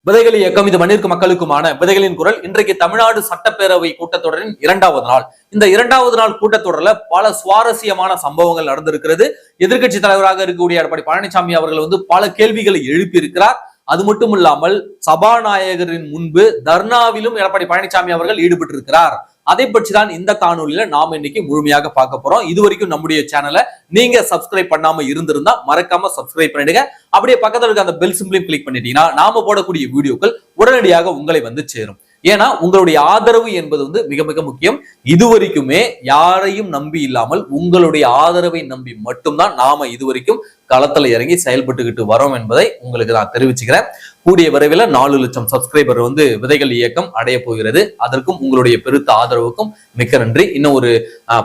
விதைகள் இயக்கம் இது மண்ணிற்கு மக்களுக்குமான விதைகளின் குரல். இன்றைக்கு தமிழ்நாடு சட்டப்பேரவை கூட்டத்தொடரின் 2வது நாள். இந்த 2வது நாள் கூட்டத்தொடரில் பல சுவாரஸ்யமான சம்பவங்கள் நடந்திருக்கிறது. எதிர்க்கட்சி தலைவராக இருக்கக்கூடிய எடப்பாடி பழனிசாமி அவர்கள் பல கேள்விகளை எழுப்பி இருக்கிறார். அது மட்டும் இல்லாமல் சபாநாயகரின் முன்பு தர்ணாவிலும் எடப்பாடி பழனிசாமி அவர்கள் ஈடுபட்டிருக்கிறார். அதை பற்றி தான் இந்த காணொலியில நாம் இன்னைக்கு முழுமையாக பார்க்க போறோம். இது வரைக்கும் நம்முடைய சேனலை நீங்க சப்ஸ்கிரைப் பண்ணாம இருந்திருந்தா மறக்காம சப்ஸ்கிரைப் பண்ணிடுங்க. அப்படியே பக்கத்துல இருக்க அந்த பெல் சிம்பிளையும் கிளிக் பண்ணிட்டீங்கன்னா நாம போடக்கூடிய வீடியோக்கள் உடனடியாக உங்களை வந்து சேரும். ஏன்னா உங்களுடைய ஆதரவு என்பது மிக மிக முக்கியம். இதுவரைக்குமே யாரையும் நம்பி இல்லாமல் உங்களுடைய ஆதரவை நம்பி மட்டும்தான் நாம இதுவரைக்கும் களத்துல இறங்கி செயல்பட்டுக்கிட்டு வரோம் என்பதை உங்களுக்கு நான் தெரிவிச்சுக்கிறேன். கூடிய விரைவில் 4 லட்சம் சப்ஸ்கிரைபர் விதைகள் இயக்கம் அடைய போகிறது. அதற்கும் உங்களுடைய பெருத்த ஆதரவுக்கும் மிக்க நன்றி. இன்னும் ஒரு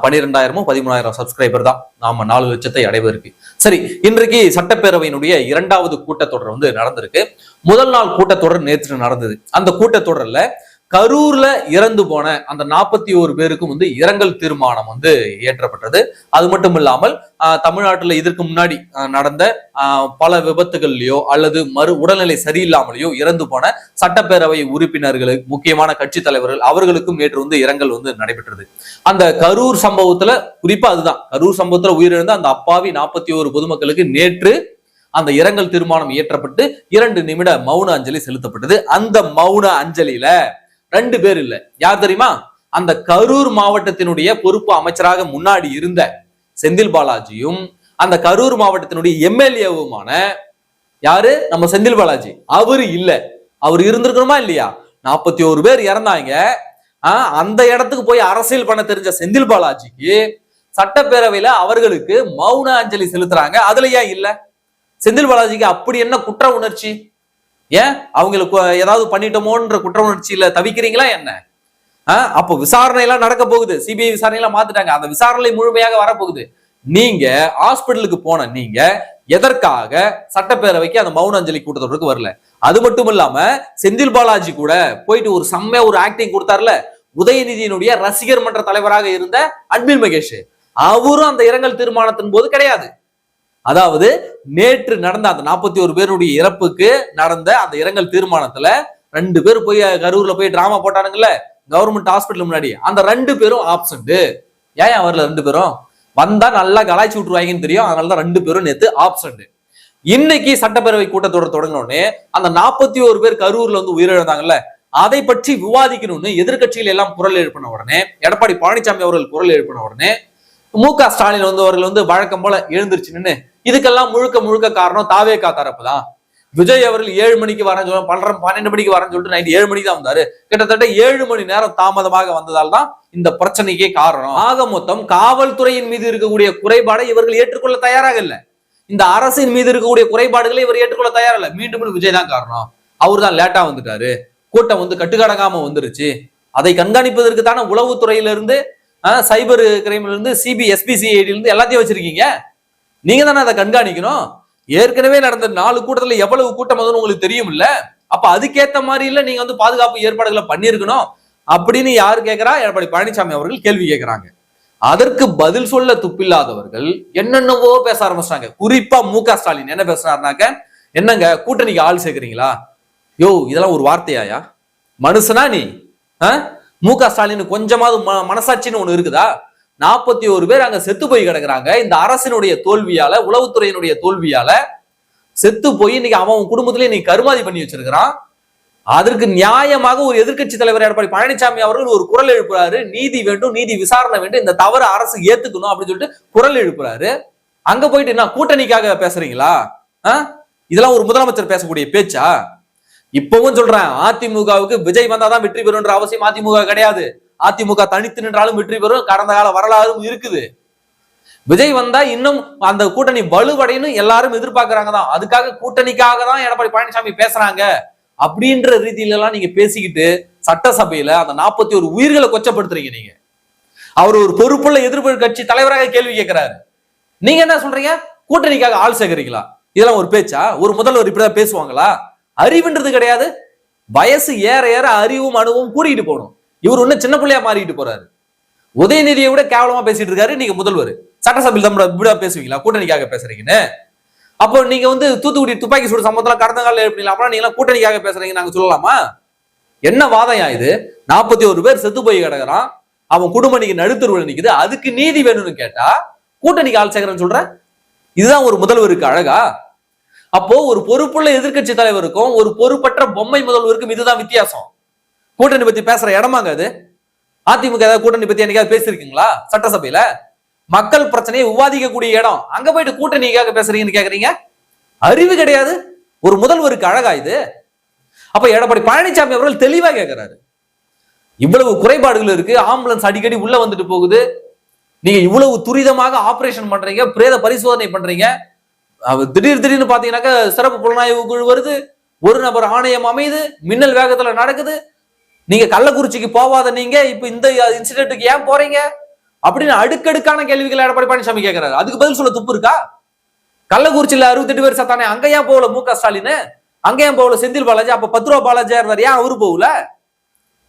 12,000 13,000 சப்ஸ்கிரைபர் தான் நாம 4 லட்சத்தை அடைவதற்கு. சரி, இன்றைக்கு சட்டப்பேரவையினுடைய 2வது கூட்டத்தொடர் நடந்திருக்கு. முதல் நாள் கூட்டத்தொடர் நேற்று நடந்தது. அந்த கூட்டத்தொடர்ல கரூர்ல இறந்து போன அந்த 41 பேருக்கும் இரங்கல் தீர்மானம் இயற்றப்பட்டது. அது மட்டும் இல்லாமல் தமிழ்நாட்டுல இதற்கு முன்னாடி நடந்த பல விபத்துகள்லயோ அல்லது உடல்நிலை சரியில்லாமலையோ இறந்து போன சட்டப்பேரவை உறுப்பினர்களுக்கு, முக்கியமான கட்சி தலைவர்கள் அவர்களுக்கும் நேற்று இரங்கல் நடைபெற்றது. அந்த கரூர் சம்பவத்துல குறிப்பா அதுதான், கரூர் சம்பவத்துல உயிரிழந்த அந்த அப்பாவி 41 பொதுமக்களுக்கு நேற்று அந்த இரங்கல் தீர்மானம் இயற்றப்பட்டு 2 நிமிட மௌன அஞ்சலி செலுத்தப்பட்டது. அந்த மௌன அஞ்சலியில 2 பேர் இல்ல, யார் தெரியுமா? அந்த கரூர் மாவட்டத்தினுடைய பொறுப்பு அமைச்சராக முன்னாடி இருந்த செந்தில் பாலாஜியும் அந்த கரூர் மாவட்டத்தினுடைய எம்எல்ஏவுமான யாரு, நம்ம செந்தில் பாலாஜி, அவரு இல்ல. அவர் இருந்திருக்கணுமா இல்லையா? 41 பேர் இறந்தாங்க. அந்த இடத்துக்கு போய் அரசியல் பண்ண தெரிஞ்ச செந்தில் பாலாஜிக்கு சட்டப்பேரவையில அவர்களுக்கு மௌன அஞ்சலி செலுத்துறாங்க. அதுல ஏன் இல்ல? செந்தில் பாலாஜிக்கு அப்படி என்ன குற்ற உணர்ச்சி? ஏன் அவங்களுக்கு ஏதாவது பண்ணிட்டோமோன்ற குற்ற உணர்ச்சியில தவிக்கிறீங்களா என்ன? அப்போ விசாரணை எல்லாம் நடக்க போகுது. சிபிஐ விசாரணை எல்லாம் மாத்திட்டாங்க. அந்த விசாரணை முழுமையாக வரப்போகுது. நீங்க ஹாஸ்பிட்டலுக்கு போன நீங்க எதற்காக சட்டப்பேரவைக்கு அந்த மௌன அஞ்சலி கூட்டத்தொடருக்கு வரல? அது மட்டும் இல்லாம செந்தில் பாலாஜி கூட போயிட்டு ஒரு செம்மையா ஒரு ஆக்டிங் கொடுத்தாருல, உதயநிதியினுடைய ரசிகர் மன்ற தலைவராக இருந்த அன்பில் மகேஷ், அவரும் அந்த இரங்கல் தீர்மானத்தின் போது கிடையாது. அதாவது நேற்று நடந்த அந்த 41 பேருடைய இறப்புக்கு நடந்த அந்த இரங்கல் தீர்மானத்துல 2 பேர் போய் கரூர்ல போய் டிராமா போட்டானுங்கல்ல கவர்மெண்ட் ஹாஸ்பிட்டல் முன்னாடி, அந்த 2 பேரும் ஆப்சென்ட். ஏன் வரல? 2 பேரும் வந்தா நல்லா கலாய்ச்சி விட்டுருவாங்கன்னு தெரியும். அதனாலதான் 2 பேரும் நேத்து ஆப்சென்ட். இன்னைக்கு சட்டப்பேரவை கூட்டத்தொடர் தொடங்கினோடனே அந்த 41 பேர் கரூர்ல உயிரிழந்தாங்கல்ல, அதை பற்றி விவாதிக்கணும்னு எதிர்கட்சிகள் எல்லாம் குரல் எழுப்பின உடனே, எடப்பாடி பழனிசாமி அவர்கள் குரல் எழுப்பின உடனே மு.க. ஸ்டாலின் அவர்கள் வழக்கம் போல எழுந்திருச்சு நின்று இதுக்கெல்லாம் முழுக்க முழுக்க காரணம் தாவேகா தரப்பு தான். விஜய் அவர்கள் 7 மணிக்கு வரேன்னு சொல்ல 12 மணிக்கு வரேன்னு சொல்லிட்டு நைட் 7 மணிக்கு தான் வந்தாரு. கிட்டத்தட்ட 7 மணி நேரம் தாமதமாக வந்ததால் தான் இந்த பிரச்சனைக்கே காரணம். ஆக மொத்தம் காவல்துறையின் மீது இருக்கக்கூடிய குறைபாடை இவர்கள் ஏற்றுக்கொள்ள தயாராக இல்லை. இந்த அரசின் மீது இருக்கக்கூடிய குறைபாடுகளை இவர் ஏற்றுக்கொள்ள தயாரா இல்லை. மீண்டும் விஜய் தான் காரணம். அவர் தான் லேட்டா வந்துட்டாரு, கூட்டம் கட்டுக்கடங்காம வந்துருச்சு. அதை கண்காணிப்பதற்கு தானே உளவுத்துறையிலிருந்து, சைபர் கிரைம்ல இருந்து, எஸ்பிசிஐடி இருந்து எல்லாத்தையும் வச்சிருக்கீங்க. நீங்க தானே அதை கண்காணிக்கணும். ஏற்கனவே நடந்த 4 கூட்டத்துல எவ்வளவு கூட்டம் உங்களுக்கு தெரியும் இல்ல? அப்ப அதுக்கேத்த மாதிரி இல்ல நீங்க பாதுகாப்பு ஏற்பாடுகளை பண்ணிருக்கணும் அப்படின்னு யாரு கேட்கிறா? எடப்பாடி பழனிசாமி அவர்கள் கேள்வி கேட்கிறாங்க. அதற்கு பதில் சொல்ல துப்பில்லாதவர்கள் என்னென்னவோ பேச ஆரம்பிச்சாங்க. குறிப்பா மு.க. ஸ்டாலின் என்ன பேசுறாருனாக்க, என்னங்க கூட்டணிக்கு ஆள் சேர்க்கிறீங்களா? யோ, இதெல்லாம் ஒரு வார்த்தையாயா? மனுஷனா நீ? மு.க. ஸ்டாலின் கொஞ்சமாவது மனசாட்சின்னு ஒண்ணு இருக்குதா? 41 பேர் அங்க செத்து போய் கிடக்குறாங்க. இந்த அரசினுடைய தோல்வியால, உளவுத்துறையினுடைய தோல்வியால செத்து போய் இன்னைக்கு அவன் குடும்பத்திலே நீ கருமாதி பண்ணி வச்சிருக்கிறான். அதற்கு நியாயமாக ஒரு எதிர்கட்சி தலைவர் எடப்பாடி பழனிசாமி அவர்கள் ஒரு குரல் எழுப்புறாரு. நீதி வேண்டும், நீதி விசாரணை வேண்டும், இந்த தவறு அரசு ஏத்துக்கணும் அப்படின்னு சொல்லிட்டு குரல் எழுப்புறாரு. அங்க போயிட்டு என்ன கூட்டணிக்காக பேசுறீங்களா? இதெல்லாம் ஒரு முதலமைச்சர் பேசக்கூடிய பேச்சா? இப்பவும் சொல்றேன், அதிமுகவுக்கு விஜய் வந்தாதான் வெற்றி பெறுன்ற அவசியம் அதிமுக கிடையாது. அதிமுக தனித்து நின்றாலும் வெற்றி பெறும். கடந்த கால வரலாறும் இருக்குது. விஜய் வந்தா இன்னும் அந்த கூட்டணி வலுவடையும் எல்லாரும் எதிர்பார்க்கிறாங்க தான். அதுக்காக கூட்டணிக்காக தான் எடப்பாடி பழனிசாமி பேசுறாங்க அப்படின்ற ரீதியில எல்லாம் நீங்க பேசிக்கிட்டு சட்டசபையில அந்த 41 உயிர்களை கொச்சப்படுத்துறீங்க. நீங்க அவர் ஒரு பொறுப்புள்ள எதிர்ப்பு கட்சி தலைவராக கேள்வி கேட்கிறாரு. நீங்க என்ன சொல்றீங்க? கூட்டணிக்காக ஆள் சேகரிங்களா? இதெல்லாம் ஒரு பேச்சா? ஒரு முதல்வர் இப்படிதான் பேசுவாங்களா? அறிவுன்றது கிடையாது. வயசு ஏற ஏற அறிவும் அணுவும் கூடிட்டு போகணும். இவர் ஒண்ணு சின்ன பிள்ளையா மாறிட்டு போறாரு. உதயநிதியை விட கேவலமா பேசிட்டு இருக்காரு. நீங்க முதல்வர் சட்டசபையில் தான் பேசுவீங்களா கூட்டணிக்காக பேசுறீங்கன்னு? அப்போ நீங்க வந்து தூத்துக்குடி துப்பாக்கி சூடு சம்பவத்துல கடந்த கால எப்படி அப்புறம் நீங்க எல்லாம் கூட்டணிக்காக பேசுறீங்க நாங்க சொல்லலாமா? என்ன வாதம் இது? 41 பேர் செத்து போய் கிடக்குறான், அவன் குடும்பம் இன்னைக்கு நடுத்தருவில் நிக்குது, அதுக்கு நீதி வேணும்னு கேட்டா கூட்டணிக்கு ஆள் சேர்க்கிறேன்னு சொல்ற? இதுதான் ஒரு முதல்வருக்கு அழகா? அப்போ ஒரு பொறுப்புள்ள எதிர்கட்சி தலைவருக்கும் ஒரு பொறுப்பற்ற பொம்மை முதல்வருக்கும் இதுதான் வித்தியாசம். கூட்டணி பத்தி பேசுற இடமாங்க அது? அதிமுக ஏதாவது கூட்டணி பத்தி என்னைக்காவது பேசிருக்கீங்களா? சட்டசபையில மக்கள் பிரச்சனையை விவாதிக்கக்கூடிய இடம், அங்க போயிட்டு கூட்டணிக்காக பேசுறீங்கன்னு கேக்குறீங்க? அறிவு கிடையாது. ஒரு முதல்வருக்கு அழகா இது? அப்ப எடப்பாடி பழனிசாமி அவர்கள் தெளிவா கேட்கிறாரு, இவ்வளவு குறைபாடுகள் இருக்கு, ஆம்புலன்ஸ் அடிக்கடி உள்ள வந்துட்டு போகுது, நீங்க இவ்வளவு துரிதமாக ஆபரேஷன் பண்றீங்க, பிரேத பரிசோதனை பண்றீங்க, திடீர்னு பாத்தீங்கன்னாக்க சிறப்பு புலனாய்வு குழு வருது, ஒரு நபர் ஆணையம் அமைது, மின்னல் வேகத்துல நடக்குது, நீங்க கள்ளக்குறிச்சிக்கு போவாத நீங்க இப்ப இந்த இன்சிடென்ட்டுக்கு ஏன் போறீங்க அப்படின்னு அடுக்கடுக்கான கேள்விகளை எடப்பாடி பழனிசாமி கேட்கிறாரு. அதுக்கு பதில் சொல்ல துப்பு இருக்கா? கள்ளக்குறிச்சியில 68 பேர் சத்தானே, அங்க ஏன் போகல மு.க. ஸ்டாலின்? அங்க ஏன் போகல செந்தில் பாலாஜி? அப்ப 10 ரூபா பாலாஜி இருந்தார், ஏன் அவரு போகல?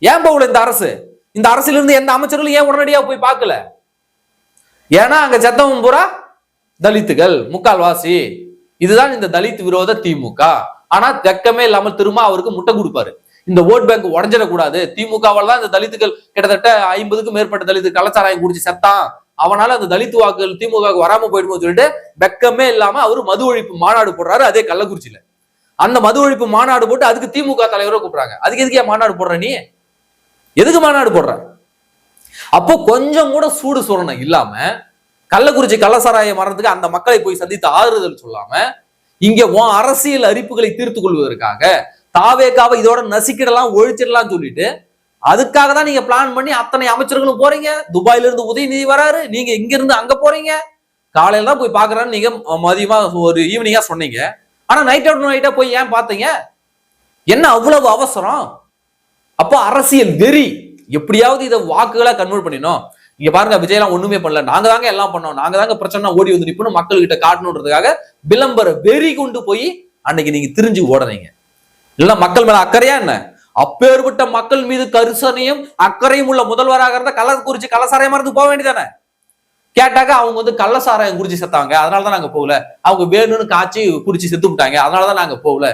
ஏன் போகல இந்த அரசு? இந்த அரசுல இருந்து எந்த அமைச்சர்களும் ஏன் உடனடியா போய் பார்க்கல? ஏன்னா அங்க செத்தவன் பூரா தலித்துகள் முக்கால்வாசி. இதுதான் இந்த தலித் விரோத திமுக. ஆனா வெக்கமே இல்லாமல் திரும்ப அவருக்கு முட்டை கொடுப்பாரு. இந்த ஓட் பேங்க் உடஞ்சிடக்கூடாது, திமுகவால் தான் இந்த தலித்துகள் கிட்டத்தட்ட 50க்கும் மேற்பட்ட தலித்து கள்ளச்சாராயம் குடிச்சு செத்தான், அவனால அந்த தலித்து வாக்குகள் திமுக வராம போயிடுமோ சொல்லிட்டு வெக்கமே இல்லாம அவரு மது ஒழிப்பு மாநாடு போடுறாரு. அதே கள்ளக்குறிச்சியில அந்த மது ஒழிப்பு மாநாடு போட்டு அதுக்கு திமுக தலைவரை கூப்பிடுறாங்க. அதுக்கு எதுக்கு மாநாடு போடுற? நீ எதுக்கு மாநாடு போடுற? அப்போ கொஞ்சம் கூட சூடு சுரணம் இல்லாம கள்ளக்குறிச்சி கள்ளசாராய மரணத்துக்கு அந்த மக்களை போய் சந்தித்து ஆறுதல் சொல்லாம இங்க அரசியல் அரிப்புகளை தீர்த்துக் கொள்வதற்காக தாவேக்காவை இதோட நசிக்கிடலாம் ஒழிச்சிடலாம் சொல்லிட்டு அதுக்காக தான் நீங்க பிளான் பண்ணி அத்தனை அமைச்சர்களும் போறீங்க. துபாயில இருந்து உதயநிதி வராரு, நீங்க இங்க இருந்து அங்க போறீங்க. காலையில தான் போய் பாக்குறான்னு நீங்க மதியமா ஒரு ஈவினிங்கா சொன்னீங்க. ஆனா நைட் அவுட் நைட்டா போய் ஏன் பாத்தீங்க? என்ன அவ்வளவு அவசரம்? அப்போ அரசியல் வெறி. எப்படியாவது இதை வாக்குகளா கன்வெர்ட் பண்ணினோம். இங்க பாருங்க, விஜயெல்லாம் ஒண்ணுமே பண்ணல, நாங்க தாங்க எல்லாம் பண்ணோம், நாங்க தாங்க பிரச்சனை ஓடி வந்து நிப்பணும் மக்கள் கிட்ட காட்டணுன்றதுக்காக விளம்பர வெறி கொண்டு போய் அன்னைக்கு நீங்க திரிஞ்சு ஓடுறீங்க. இல்ல மக்கள் மேல அக்கறையா என்ன? அப்பேற்பட்ட மக்கள் மீது கரிசனையும் அக்கறையும் உள்ள முதல்வராக இருந்தா கள்ளக்குறிச்சி கள்ளசாராயம் மருந்து போக வேண்டியதானே? கேட்டாக்க அவங்க வந்து கள்ளசாராயம் குடிச்சு செத்தாங்க, அதனாலதான் நாங்க போகல, அவங்க வேணும்னு காய்ச்சி குடிச்சு செத்து விட்டாங்க, அதனாலதான் நாங்க போகல.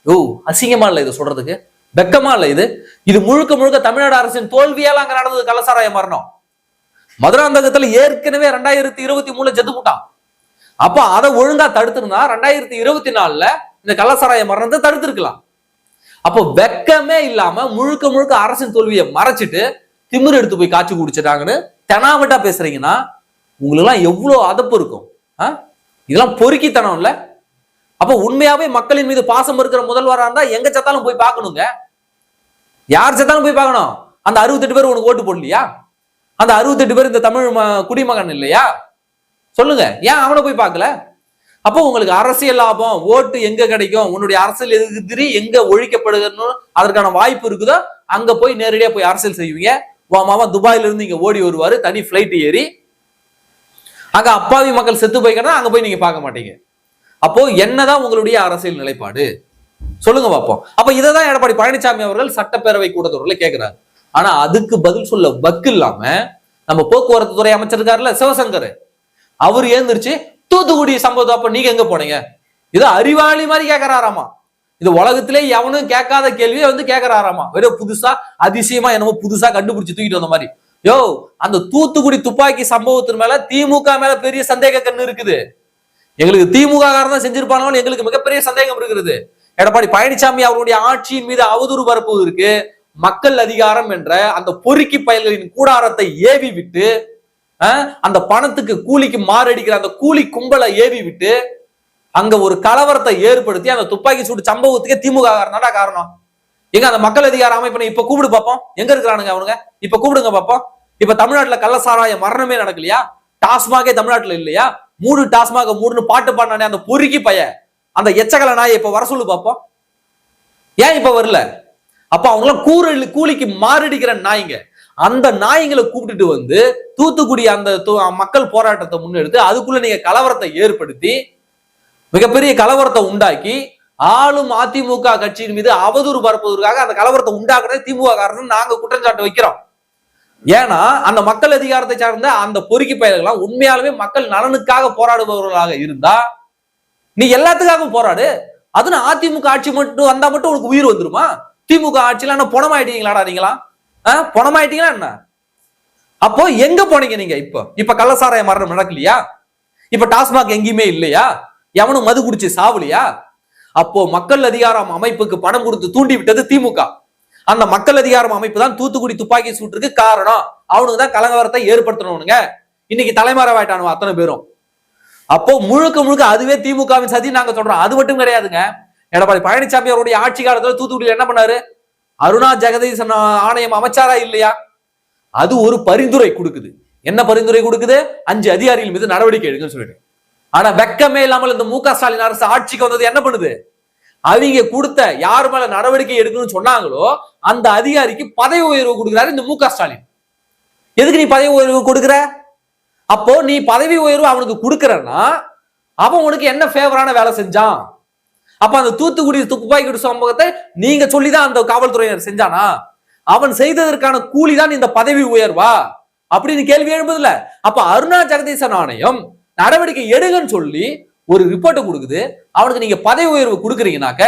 ஓ, அசிங்கமா இல்ல இது சொல்றதுக்கு? வெக்கமா இல்ல இது? இது முழுக்க முழுக்க தமிழ்நாடு அரசின் தோல்வியால அங்க நடந்தது கள்ளசாராய மரணம். மதுராந்தகத்துல ஏற்கனவே 2023 செத்து போட்டான். அப்ப அதை ஒழுங்கா தடுத்திருந்தா 2024 இந்த கள்ளசாராய மரணத்தை தடுத்திருக்கலாம். அப்போ வெக்கமே இல்லாம முழுக்க முழுக்க அரசின் தோல்வியை மறைச்சிட்டு திமிர் எடுத்து போய் காய்ச்சி குடிச்சிட்டாங்கன்னு தெனாவட்டா பேசுறீங்கன்னா உங்களுக்கு எல்லாம் எவ்வளவு அதப்பு இருக்கும்? இதெல்லாம் பொறுக்கித்தனம் இல்ல? அப்ப உண்மையாவே மக்களின் மீது பாசம் இருக்கிற முதல்வரா இருந்தா எங்க செத்தாலும் போய் பார்க்கணுங்க. யார் செத்தாலும் போய் பார்க்கணும். அந்த 68 பேர் உனக்கு ஓட்டு போடலையா? அந்த 68 பேர் இந்த தமிழ் குடிமகன் இல்லையா? சொல்லுங்க, ஏன் அவனை போய் பார்க்கல? அப்போ உங்களுக்கு அரசியல் லாபம், ஓட்டு எங்க கிடைக்கும், உன்னுடைய அரசியல் எதிரி எங்க ஒழிக்கப்படுதுன்னு அதற்கான வாய்ப்பு இருக்குதோ அங்க போய் நேரடியா போய் அரசியல் செய்வீங்க. மாமா துபாயில இருந்து இங்க ஓடி வருவாரு தனி பிளைட் ஏறி, அங்க அப்பாவி மக்கள் செத்து போய்க்கிறதா அங்க போய் நீங்க பார்க்க மாட்டீங்க. அப்போ என்னதான் உங்களுடைய அரசியல் நிலைப்பாடு சொல்லுங்க பார்ப்போம். அப்ப இதைதான் எடப்பாடி பழனிசாமி அவர்கள் சட்டப்பேரவை கூட்டத்தொடர்ல கேட்கிறாரு. ஆனா அதுக்கு பதில் சொல்ல வக்கு இல்லாம நம்ம போக்குவரத்து துறை அமைச்சர் இருக்காருல்ல சிவசங்கர், அவர் ஏந்திருச்சு தூத்துக்குடி சம்பவம் அப்ப நீங்க எங்க போனீங்க, இது அறிவாளி மாதிரி கேட்கறாராமா. இது உலகத்திலே எவனும் கேட்காத கேள்வியை வந்து கேட்கறாராமா. வெறும் புதுசா அதிசயமா என்னமோ புதுசா கண்டுபிடிச்சு தூக்கிட்டு வந்த மாதிரி. யோ, அந்த தூத்துக்குடி துப்பாக்கி சம்பவத்தின் மேல திமுக மேல பெரிய சந்தேக கண்ணு இருக்குது. எங்களுக்கு திமுக காரன் செஞ்சிருப்பானோ எங்களுக்கு மிகப்பெரிய சந்தேகம் இருக்கிறது. எடப்பாடி பழனிசாமி அவருடைய ஆட்சியின் மீது அவதூறு பரப்புவதற்கு மக்கள் அதிகாரம் என்ற அந்த பொறுக்கி பயல்களின் கூடாரத்தை ஏவி விட்டு அந்த பணத்துக்கு கூலிக்கு மாரடிக்கிற அந்த கூலி கும்பலை ஏவி விட்டு அங்க ஒரு கலவரத்தை ஏற்படுத்தி அந்த துப்பாக்கி சூடு சம்பவத்துக்கே திமுக காரணம். எங்க அந்த மக்கள் அதிகார அமைப்பினை இப்ப கூப்பிடு பார்ப்போம், எங்க இருக்கிறானுங்க அவனுங்க? இப்ப கூப்பிடுங்க பார்ப்போம். இப்ப தமிழ்நாட்டுல கள்ளசாராய மரணமே நடக்கலையா? டாஸ்மாகே தமிழ்நாட்டுல இல்லையா? 3 டாஸ்மாக 3 பாட்டு பாடினானே அந்த பொறுக்கி பைய, அந்த எச்சகல நாயை இப்ப வர சொல்லு பார்ப்போம். ஏன் இப்ப வரல? அப்ப அவங்களாம் கூலிக்கு மாரடிக்கிற நாய்ங்க. அந்த நாய்களை கூப்பிட்டுட்டு வந்து தூத்துக்குடி அந்த மக்கள் போராட்டத்தை முன்னெடுத்து அதுக்குள்ள நீங்க கலவரத்தை ஏற்படுத்தி மிகப்பெரிய கலவரத்தை உண்டாக்கி ஆளும் அதிமுக கட்சியின் மீது அவதூறு பரப்புவதற்காக அந்த கலவரத்தை உண்டாக்குறது திமுக காரணம் நாங்க குற்றச்சாட்டு வைக்கிறோம். ஏன்னா அந்த மக்கள் அதிகாரத்தை சார்ந்த அந்த பொறுக்கி பயல்கள்லாம் உண்மையாலுமே மக்கள் நலனுக்காக போராடுபவர்களாக இருந்தா நீ எல்லாத்துக்காகவும் போராடு. அதுன்னு அதிமுக ஆட்சி மட்டும் வந்தா மட்டும் உனக்கு உயிர் வந்துருமா? திமுக ஆட்சியில பணமாயிட்டீங்களாடா நீங்களா? பணமாயிட்டீங்களா என்ன? அப்போ எங்க போனீங்க நீங்க? இப்ப கள்ளசாராய மரணம் நடக்கலையா? இப்ப டாஸ்மாக் எங்கேயுமே இல்லையா? எவனும் மது குடிச்சு சாவலியா? அப்போ மக்கள் அதிகாரம் அமைப்புக்கு பணம் கொடுத்து தூண்டி விட்டது திமுக. அந்த மக்கள் அதிகாரம் அமைப்பு தான் தூத்துக்குடி துப்பாக்கி சூட்டுக்கு காரணம். அவனுக்கு தான் கலவரத்தை ஏற்படுத்தணுங்க. இன்னைக்கு தலைமறைவாயிட்டானுங்க அத்தனை பேரும். அப்போ முழுக்க முழுக்க அதுவே திமுகவின் சதி நாங்க சொல்றோம். அது மட்டும் கிடையாதுங்க. எடப்பாடி பழனிசாமி அவருடைய ஆட்சி காலத்துல தூத்துக்குடியில் என்ன பண்ணாரு? அருணா ஜெகதீசன் ஆணையம் அமைச்சாரா இல்லையா? அது ஒரு பரிந்துரை கொடுக்குது. என்ன பரிந்துரை கொடுக்குது? 5 அதிகாரிகள் மீது நடவடிக்கை எடுக்குன்னு சொல்லிட்டு. ஆனா வெக்கமே இல்லாமல் இந்த மு.க. ஸ்டாலின் அரசு ஆட்சிக்கு வந்தது என்ன பண்ணுது? அவங்க கொடுத்த யார் மேல நடவடிக்கை எடுக்கணும்னு சொன்னாங்களோ அந்த அதிகாரிக்கு பதவி உயர்வு கொடுக்கிறாரு இந்த மு.க. ஸ்டாலின். எதுக்கு நீ பதவி உயர்வு கொடுக்குற? அப்போ நீ பதவி உயர்வு அவனுக்கு கொடுக்கறன்னா அவன் உனக்கு என்ன ஃபேவரான வேலை செஞ்சான்? அப்ப அந்த தூத்துக்குடி துப்பாக்கி சம்பவத்தை நீங்க சொல்லிதான் அந்த காவல்துறையினர் செஞ்சானா? அவன் செய்ததற்கான கூலி தான் இந்த பதவி உயர்வா அப்படின்னு கேள்வி எழுப்புதுல. அப்ப அருணா ஜெகதீசன் ஆணையம் நடவடிக்கை எடுங்கன்னு சொல்லி ஒரு ரிப்போர்ட் கொடுக்குது. அவனுக்கு நீங்க பதவி உயர்வு கொடுக்குறீங்கனாக்க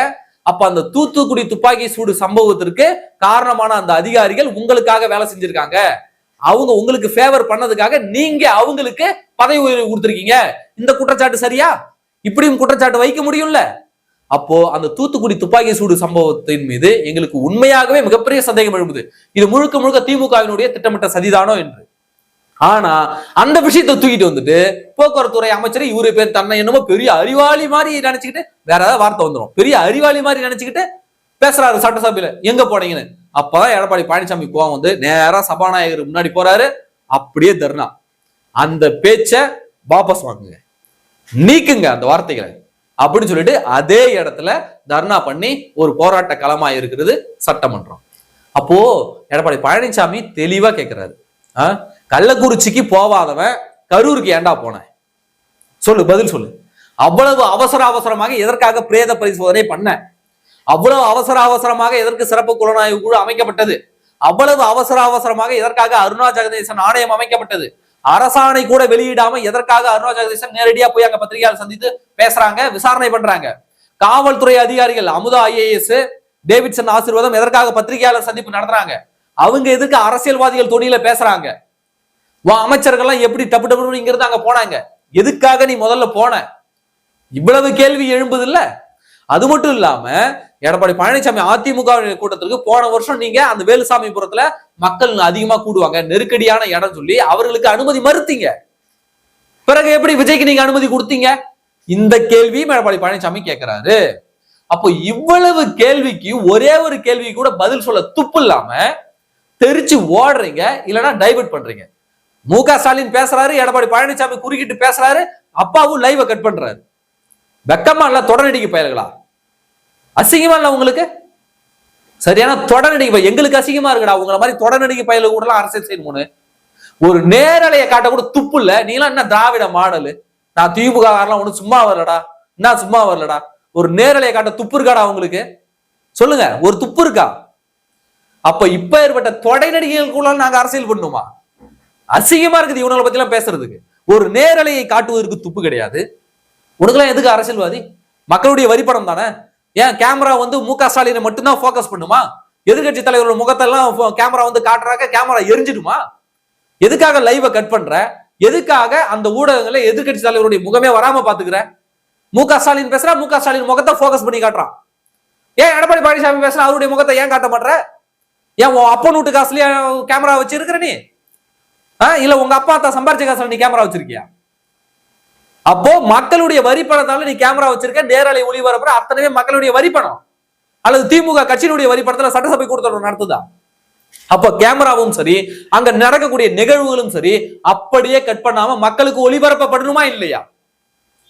அப்ப அந்த தூத்துக்குடி துப்பாக்கி சூடு சம்பவத்திற்கு காரணமான அந்த அதிகாரிகள் உங்களுக்காக வேலை செஞ்சிருக்காங்க. அவங்க உங்களுக்கு ஃபேவர் பண்ணதுக்காக நீங்க அவங்களுக்கு பதவி உயர்வு கொடுத்திருக்கீங்க. இந்த குற்றச்சாட்டு சரியா? இப்படியும் குற்றச்சாட்டு வைக்க முடியும்ல. அப்போ அந்த தூத்துக்குடி துப்பாக்கி சூடு சம்பவத்தின் மீது எங்களுக்கு உண்மையாகவே மிகப்பெரிய சந்தேகம் எழுப்புது. இது முழுக்க முழுக்க திமுகவினுடைய திட்டமிட்ட சதிதானோ என்று. ஆனா அந்த விஷயத்தை தூக்கிட்டு வந்துட்டு போக்குவரத்துறை அமைச்சர் இவரு பேர் தன்னை என்னமோ பெரிய அறிவாளி மாதிரி நினைச்சுக்கிட்டு வேற ஏதாவது வார்த்தை வந்துடும். பெரிய அறிவாளி மாதிரி நினைச்சுக்கிட்டு பேசுறாரு சட்டசபையில. எங்க போனீங்கன்னு. அப்பதான் எடப்பாடி பழனிசாமி கோவம் வந்து நேரா சபாநாயகர் முன்னாடி போறாரு. அப்படியே தர்ணா. அந்த பேச்ச வாபஸ் வாங்குங்க, நீக்குங்க அந்த வார்த்தைகளை அப்படின்னு சொல்லிட்டு அதே இடத்துல தர்ணா பண்ணி ஒரு போராட்ட களமா இருக்கிறது சட்டமன்றம். அப்போ எடப்பாடி பழனிசாமி தெளிவா கேட்கிறாரு, கள்ளக்குறிச்சிக்கு போவாதவன் கரூருக்கு ஏண்டா போன? சொல்லு, பதில் சொல்லு. அவ்வளவு அவசரமாக எதற்காக பிரேத பரிசோதனை பண்ண? அவ்வளவு அவசரமாக எதற்கு சிறப்பு புலனாய்வு குழு அமைக்கப்பட்டது? அவ்வளவு அவசரமாக எதற்காக அருணா ஜெகதீசன் ஆணையம் அமைக்கப்பட்டது? அரசாணை கூட வெளியிடாம எதற்காக அருணா ஜெகதீசன் நேரடியா போய் அங்க பத்திரிகையாளர் சந்தித்து பேசுறாங்க, விசாரணை பண்றாங்க? காவல்துறை அதிகாரிகள் அமுதா IAS, டேவிட்சன் ஆசீர்வாதம் எதற்காக பத்திரிகையாளர் சந்திப்பு நடத்துறாங்க? அவங்க எதுக்கு அரசியல்வாதிகள் தொனியில பேசுறாங்க? அமைச்சர்கள்லாம் எப்படி டப்பு டப்பு இங்கிருந்து அங்க போனாங்க? எதுக்காக நீ முதல்ல போன? இவ்வளவு கேள்வி எழும்புது இல்ல. அது மட்டும் இல்லாம எடப்பாடி பழனிசாமி அதிமுக கூட்டத்திற்கு போன வருஷம் நீங்க அந்த வேலுசாமிபுரத்துல மக்கள் அதிகமா கூடுவாங்க, நெருக்கடியான இடம் சொல்லி அவர்களுக்கு அனுமதி மறுத்தீங்க. பிறகு எப்படி விஜய்க்கு நீங்க அனுமதி கொடுத்தீங்க? இந்த கேள்வியும் எடப்பாடி பழனிசாமி கேட்கிறாரு. அப்போ இவ்வளவு கேள்விக்கு ஒரே ஒரு கேள்வி கூட பதில் சொல்ல துப்பு இல்லாம தெரிச்சு ஓடுறீங்க, இல்லைன்னா டைவர்ட் பண்றீங்க. மு.க. ஸ்டாலின் பேசுறாரு, எடப்பாடி பழனிசாமி குறுக்கிட்டு பேசுறாரு, அப்பாவும் லைவ கட் பண்றாரு. வெக்கமா இல்ல? தொடர்நடிக்கை பயல்களா? அசிங்கமா இல்ல உங்களுக்கு? சரியான தொடர்நடிக்கை. எங்களுக்கு அசிங்கமா இருக்குடா. உங்களை மாதிரி தொடர்நடிக்கை பயல கூட எல்லாம் அரசியல் செய்யணும்னு ஒரு நேரலையை காட்ட கூட துப்பு இல்ல. நீ எல்லாம் என்ன திராவிட மாடலு? நான் திமுக ஒண்ணு சும்மா வரலடா. என்ன சும்மா வரலடா? ஒரு நேரலையை காட்ட துப்பு இருக்காடா உங்களுக்கு? சொல்லுங்க, ஒரு துப்பு இருக்கா? அப்ப இப்ப ஏற்பட்ட தொடை நடிகைகளுக்குள்ள நாங்க அரசியல் பண்ணுமா? அசிங்கமா இருக்குது இவங்களை பத்தி எல்லாம் பேசுறதுக்கு. ஒரு நேரலையை காட்டுவதற்கு துப்பு கிடையாது. உனக்கெல்லாம் எதுக்கு அரசியல்வாதி? மக்களுடைய வரிப்பணம் தானே. ஏன் கேமரா வந்து மு.க. ஸ்டாலினை மட்டும்தான் போக்கஸ் பண்ணுமா? எதிர்கட்சி தலைவரோட முகத்தெல்லாம் கேமரா வந்து காட்டுறாங்க, கேமரா எரிஞ்சிடுமா? எதுக்காக லைவ கட் பண்ற? எதுக்காக அந்த ஊடகங்களை எதிர்கட்சி தலைவருடைய முகமே வராம பாத்துக்கிற? மு.க. ஸ்டாலின் பேசுறா, மு.க. ஸ்டாலின் முகத்தை போக்கஸ் பண்ணி காட்டுறான். ஏன் எடப்பாடி பழனிசாமி பேசுறா, அவருடைய முகத்தை ஏன் காட்ட மாட்டற? ஏன் அப்பா வீட்டு காசுலயே கேமரா வச்சிருக்கிற நீ? இல்ல உங்க அப்பா தான் சம்பாரிச்ச காசுல நீ கேமரா வச்சிருக்கியா? அப்போ மக்களுடைய வரி பணத்தால நீ கேமரா வச்சிருக்க, நேரலை ஒளிபரப்புற அத்தனையே மக்களுடைய வரி பணம் அல்லது திமுக கட்சியினுடைய வரி பணத்துல சட்டசபை கூட்டத்தொடர் நடத்துதா? அப்ப கேமராவும் சரி, அங்க நடக்கக்கூடிய நிகழ்வுகளும் சரி அப்படியே கட் பண்ணாம மக்களுக்கு ஒளிபரப்பப்படணுமா இல்லையா?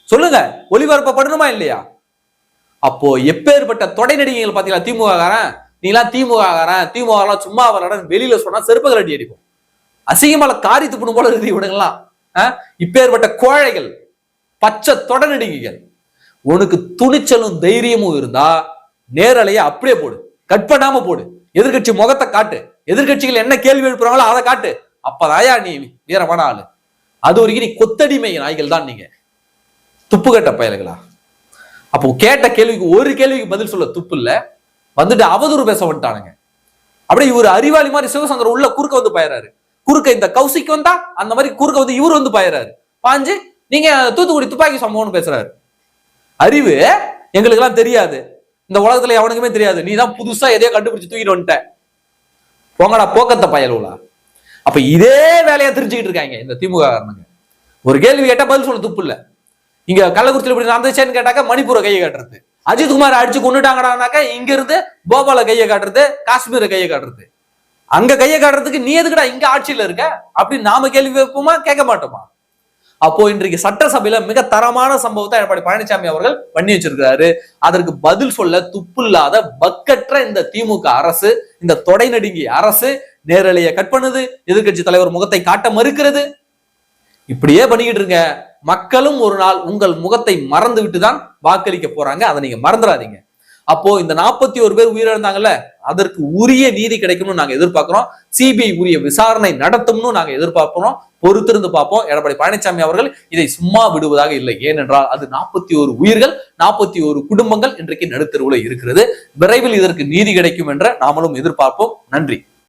சொல்லுங்க, ஒளிபரப்பப்படணுமா இல்லையா? அப்போ எப்பேற்பட்ட தொடை நடிகைகள் பாத்தீங்களா? திமுக காரன், நீ எல்லாம் திமுக காரன், திமுக எல்லாம் சும்மா வரலட வெளியில சொன்னா செருப்பு கலட்டி அடிக்கும். அசிங்கமால காரி துப்புணும் போல இருக்கு இவனுங்கெல்லாம். இப்பேற்பட்ட கோழைகள், பச்சை தொடை நடிகைகள். உனக்கு துணிச்சலும் தைரியமும் இருந்தா நேரலையை அப்படியே போடு, கட் பண்ணாம போடு. எதிர்கட்சி முகத்தை காட்டு, எதிர்கட்சிகள் என்ன கேள்வி எழுப்புறாங்களோ அதை காட்டு. அப்பதாயா நீ வீரமான ஆளு. அது வரைக்கும் நீ கொத்தடிமை நாய்கள் தான் நீங்க, துப்புக்கட்ட பயல்களா. அப்போ கேட்ட கேள்விக்கு ஒரு கேள்விக்கு பதில் சொல்ல துப்பு இல்ல, வந்துட்டு அவதூறு பேச வந்துட்டானுங்க. அப்படியே இவர் அறிவாளி மாதிரி சிவசங்கர் உள்ள குறுக்க வந்து பாயறாரு. குறுக்க இந்த கௌசிக்கு வந்தா அந்த மாதிரி குறுக்க வந்து இவர் வந்து பாயறாரு. பாஞ்சு நீங்க தூத்துக்குடி துப்பாக்கி சம்பவம்னு பேசுறாரு. அறிவு எங்களுக்கு எல்லாம் தெரியாது, இந்த உலகத்துல எவனுக்குமே தெரியாது, நீ தான் புதுசா எதையோ கண்டுபிடிச்சு தூக்கிட்டு வந்துட்ட, போங்கடா போக்கத்த பயலுலா. அப்ப இதே வேலையா தெரிஞ்சுக்கிட்டு இருக்காங்க இந்த திமுக காரணங்க. ஒரு கேள்வி கேட்டா பதில் சொல்ல துப்பு இல்ல. இங்க கள்ளக்குறிச்சியில் இப்படி நடந்துச்சேன்னு கேட்டாக்க மணிப்பூரை கையை காட்டுறது, அஜித்குமார் அடிச்சு கொண்டுட்டாங்கடானாக்க இங்க இருந்து போபால கையை காட்டுறது, காஷ்மீரை கையை காட்டுறது. அங்க கையை காட்டுறதுக்கு நீ எதுக்குடா இங்க ஆட்சியில இருக்க அப்படின்னு நாம கேள்வி வைப்போமா? கேட்க மாட்டோமா? அப்போ இன்றைக்கு சட்டசபையில மிக தரமான சம்பவத்தை எடப்பாடி பழனிசாமி அவர்கள் பண்ணி வச்சிருக்கிறாரு. அதற்கு பதில் சொல்ல துப்பு இல்லாத பக்கற்ற இந்த திமுக அரசு, இந்த தொடை நடுங்கிய அரசு நேரலையை கட் பண்ணுது, எதிர்கட்சி தலைவர் முகத்தை காட்ட மறுக்கிறது. இப்படியே பண்ணிக்கிட்டு இருங்க. மக்களும் ஒரு நாள் உங்கள் முகத்தை மறந்து விட்டுதான் வாக்களிக்க போறாங்க, அதை நீங்க மறந்துடாதீங்க. அப்போ இந்த 41 பேர் உயிரிழந்தாங்கல்ல, அதற்கு உரிய நீதி கிடைக்கும்னு நாங்க எதிர்பார்க்கிறோம். சிபிஐ உரிய விசாரணை நடத்தும்னு நாங்க எதிர்பார்க்கிறோம். பொறுத்திருந்து பார்ப்போம். எடப்பாடி பழனிசாமி அவர்கள் இதை சும்மா விடுவதாக இல்லை. ஏனென்றால் அது 41 உயிர்கள், 41 குடும்பங்கள் இன்றைக்கு நடுத்தருவுல இருக்கிறது. விரைவில் இதற்கு நீதி கிடைக்கும் என்ற நாமளும் எதிர்பார்ப்போம். நன்றி.